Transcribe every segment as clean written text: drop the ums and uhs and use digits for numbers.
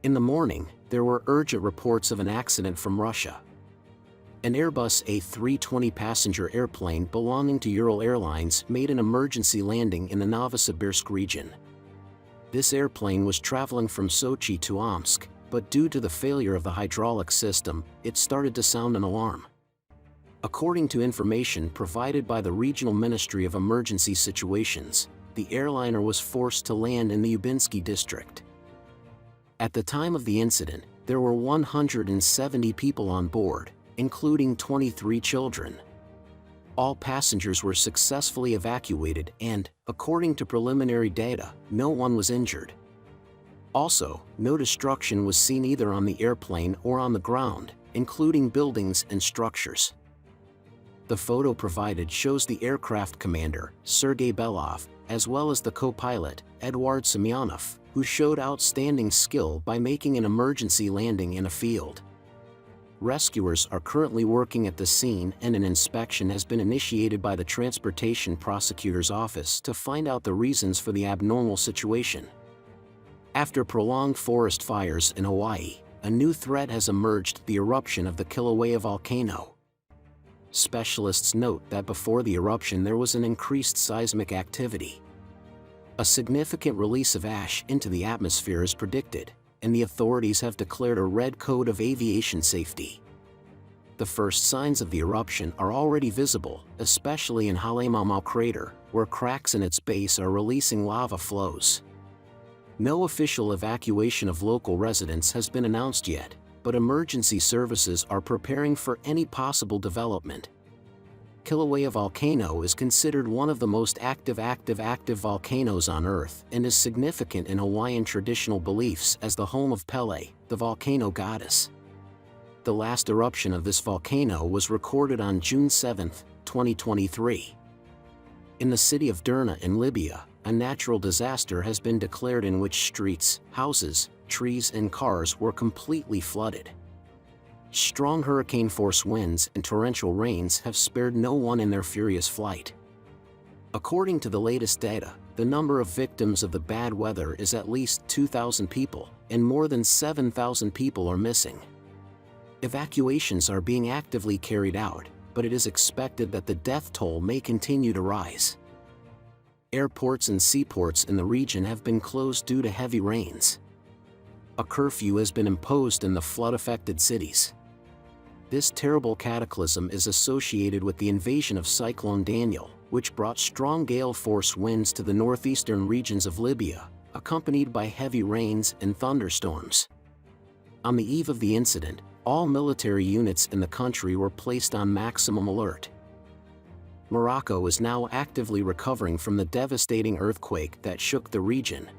In the morning, there were urgent reports of an accident from Russia. An Airbus A320 passenger airplane belonging to Ural Airlines made an emergency landing in the Novosibirsk region. This airplane was traveling from Sochi to Omsk, but due to the failure of the hydraulic system, it started to sound an alarm. According to information provided by the Regional Ministry of Emergency Situations, the airliner was forced to land in the Ubinsky district. At the time of the incident, there were 170 people on board, including 23 children. All passengers were successfully evacuated and, according to preliminary data, no one was injured. Also, no destruction was seen either on the airplane or on the ground, including buildings and structures. The photo provided shows the aircraft commander, Sergei Belov, as well as the co-pilot, Eduard Semyonov, who showed outstanding skill by making an emergency landing in a field. Rescuers are currently working at the scene and an inspection has been initiated by the Transportation Prosecutor's Office to find out the reasons for the abnormal situation. After prolonged forest fires in Hawaii, a new threat has emerged: the eruption of the Kilauea volcano. Specialists note that before the eruption there was an increased seismic activity. A significant release of ash into the atmosphere is predicted, and the authorities have declared a red code of aviation safety. The first signs of the eruption are already visible, especially in Halemaumau crater, where cracks in its base are releasing lava flows. No official evacuation of local residents has been announced yet, but emergency services are preparing for any possible development. Kilauea volcano is considered one of the most active volcanoes on Earth and is significant in Hawaiian traditional beliefs as the home of Pele, the volcano goddess. The last eruption of this volcano was recorded on June 7, 2023. In the city of Dern in Libya, a natural disaster has been declared in which streets, houses, trees and cars were completely flooded. Strong hurricane-force winds and torrential rains have spared no one in their furious flight. According to the latest data, the number of victims of the bad weather is at least 2,000 people, and more than 7,000 people are missing. Evacuations are being actively carried out, but it is expected that the death toll may continue to rise. Airports and seaports in the region have been closed due to heavy rains. A curfew has been imposed in the flood-affected cities. This terrible cataclysm is associated with the invasion of Cyclone Daniel, which brought strong gale-force winds to the northeastern regions of Libya, accompanied by heavy rains and thunderstorms. On the eve of the incident, all military units in the country were placed on maximum alert. Morocco is now actively recovering from the devastating earthquake that shook the region.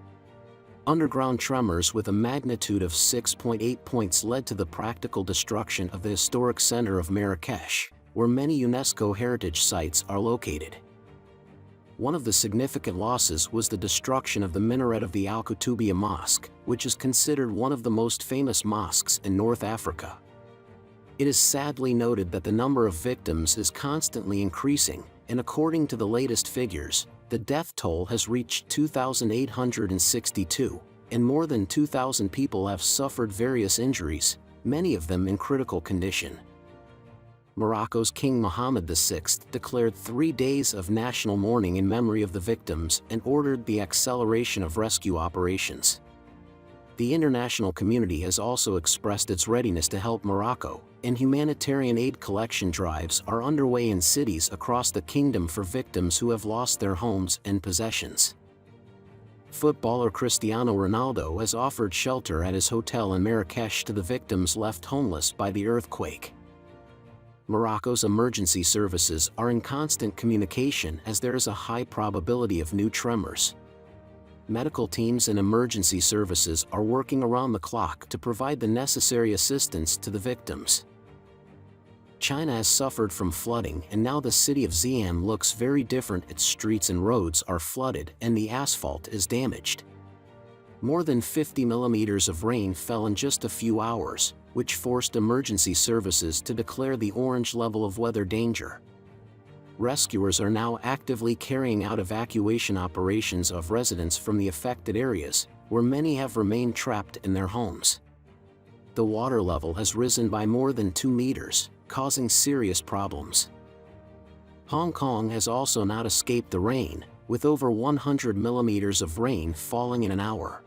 Underground tremors with a magnitude of 6.8 points led to the practical destruction of the historic center of Marrakech, where many UNESCO heritage sites are located. One of the significant losses was the destruction of the minaret of the Al-Qutubiyya Mosque, which is considered one of the most famous mosques in North Africa. It is sadly noted that the number of victims is constantly increasing, and according to the latest figures, the death toll has reached 2,862, and more than 2,000 people have suffered various injuries, many of them in critical condition. Morocco's King Mohammed VI declared 3 days of national mourning in memory of the victims and ordered the acceleration of rescue operations. The international community has also expressed its readiness to help Morocco, and humanitarian aid collection drives are underway in cities across the kingdom for victims who have lost their homes and possessions. Footballer Cristiano Ronaldo has offered shelter at his hotel in Marrakech to the victims left homeless by the earthquake. Morocco's emergency services are in constant communication as there is a high probability of new tremors. Medical teams and emergency services are working around the clock to provide the necessary assistance to the victims. China has suffered from flooding and now the city of Xi'an looks very different. Its streets and roads are flooded and the asphalt is damaged. More than 50 millimeters of rain fell in just a few hours, which forced emergency services to declare the orange level of weather danger. Rescuers are now actively carrying out evacuation operations of residents from the affected areas, where many have remained trapped in their homes. The water level has risen by more than 2 meters, causing serious problems. Hong Kong has also not escaped the rain, with over 100 millimeters of rain falling in an hour.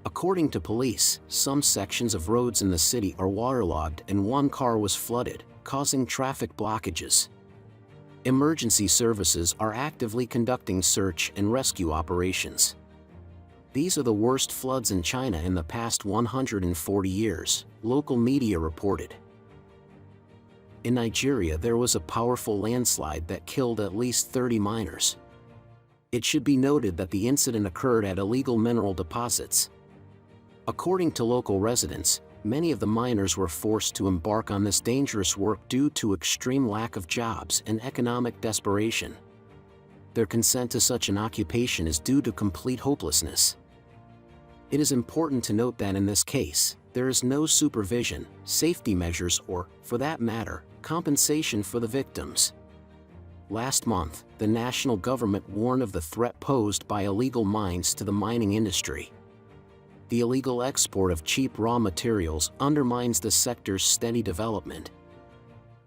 According to police, some sections of roads in the city are waterlogged and one car was flooded, causing traffic blockages. Emergency services are actively conducting search and rescue operations. These are the worst floods in China in the past 140 years, local media reported. In Nigeria, there was a powerful landslide that killed at least 30 miners. It should be noted that the incident occurred at illegal mineral deposits. According to local residents, many of the miners were forced to embark on this dangerous work due to extreme lack of jobs and economic desperation. Their consent to such an occupation is due to complete hopelessness. It is important to note that in this case, there is no supervision, safety measures or, for that matter, compensation for the victims. Last month, the national government warned of the threat posed by illegal mines to the mining industry. The illegal export of cheap raw materials undermines the sector's steady development.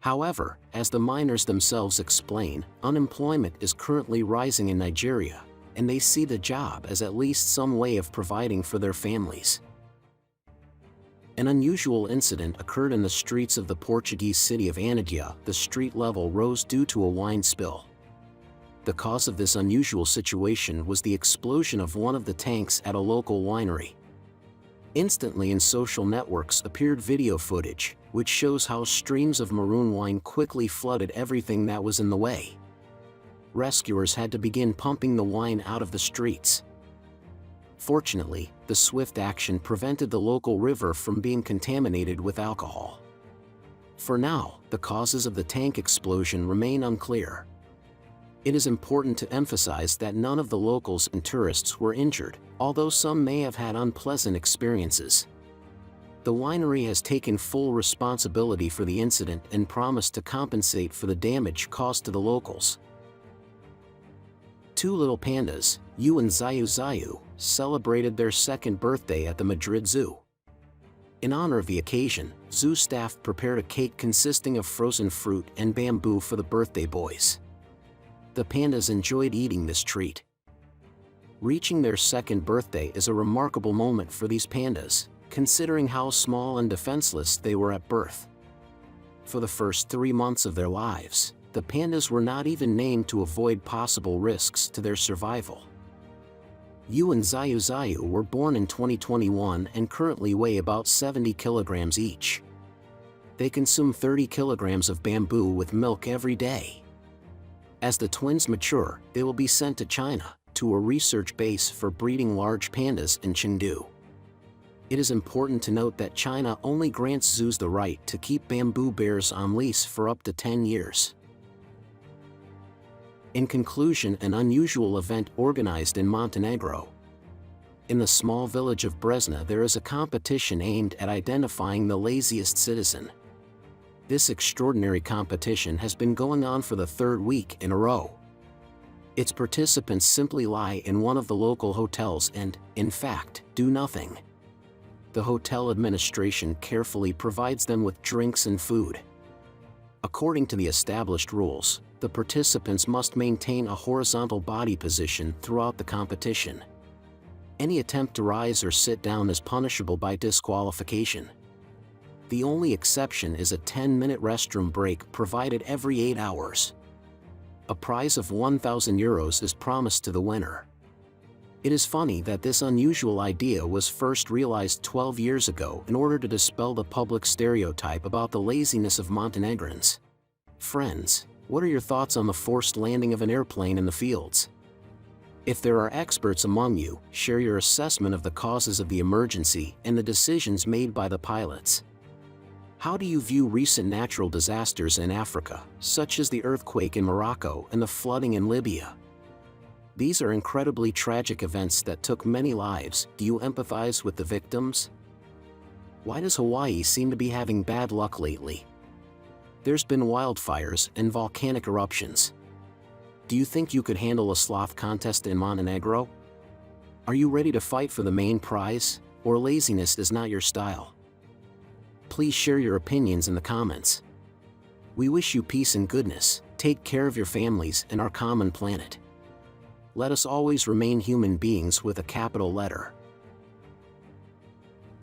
However, as the miners themselves explain, unemployment is currently rising in Nigeria, and they see the job as at least some way of providing for their families. An unusual incident occurred in the streets of the Portuguese city of Anadia. The street level rose due to a wine spill. The cause of this unusual situation was the explosion of one of the tanks at a local winery. Instantly in social networks appeared video footage, which shows how streams of maroon wine quickly flooded everything that was in the way. Rescuers had to begin pumping the wine out of the streets. Fortunately, the swift action prevented the local river from being contaminated with alcohol. For now, the causes of the tank explosion remain unclear. It is important to emphasize that none of the locals and tourists were injured, although some may have had unpleasant experiences. The winery has taken full responsibility for the incident and promised to compensate for the damage caused to the locals. Two little pandas, Yu and Zayu, celebrated their second birthday at the Madrid Zoo. In honor of the occasion, zoo staff prepared a cake consisting of frozen fruit and bamboo for the birthday boys. The pandas enjoyed eating this treat. Reaching their second birthday is a remarkable moment for these pandas, considering how small and defenseless they were at birth. For the first 3 months of their lives, the pandas were not even named to avoid possible risks to their survival. Yu and Zayu were born in 2021 and currently weigh about 70 kilograms each. They consume 30 kilograms of bamboo with milk every day. As the twins mature, they will be sent to China, to a research base for breeding large pandas in Chengdu. It is important to note that China only grants zoos the right to keep bamboo bears on lease for up to 10 years. In conclusion, an unusual event organized in Montenegro. In the small village of Bresna, there is a competition aimed at identifying the laziest citizen. This extraordinary competition has been going on for the 3rd week in a row. Its participants simply lie in one of the local hotels and, in fact, do nothing. The hotel administration carefully provides them with drinks and food. According to the established rules, the participants must maintain a horizontal body position throughout the competition. Any attempt to rise or sit down is punishable by disqualification. The only exception is a 10-minute restroom break provided every 8 hours. A prize of €1,000 is promised to the winner. It is funny that this unusual idea was first realized 12 years ago in order to dispel the public stereotype about the laziness of Montenegrins. Friends, what are your thoughts on the forced landing of an airplane in the fields? If there are experts among you, share your assessment of the causes of the emergency and the decisions made by the pilots. How do you view recent natural disasters in Africa, such as the earthquake in Morocco and the flooding in Libya? These are incredibly tragic events that took many lives. Do you empathize with the victims? Why does Hawaii seem to be having bad luck lately? There's been wildfires and volcanic eruptions. Do you think you could handle a sloth contest in Montenegro? Are you ready to fight for the main prize, or laziness is not your style? Please share your opinions in the comments. We wish you peace and goodness. Take care of your families and our common planet. Let us always remain human beings with a capital letter.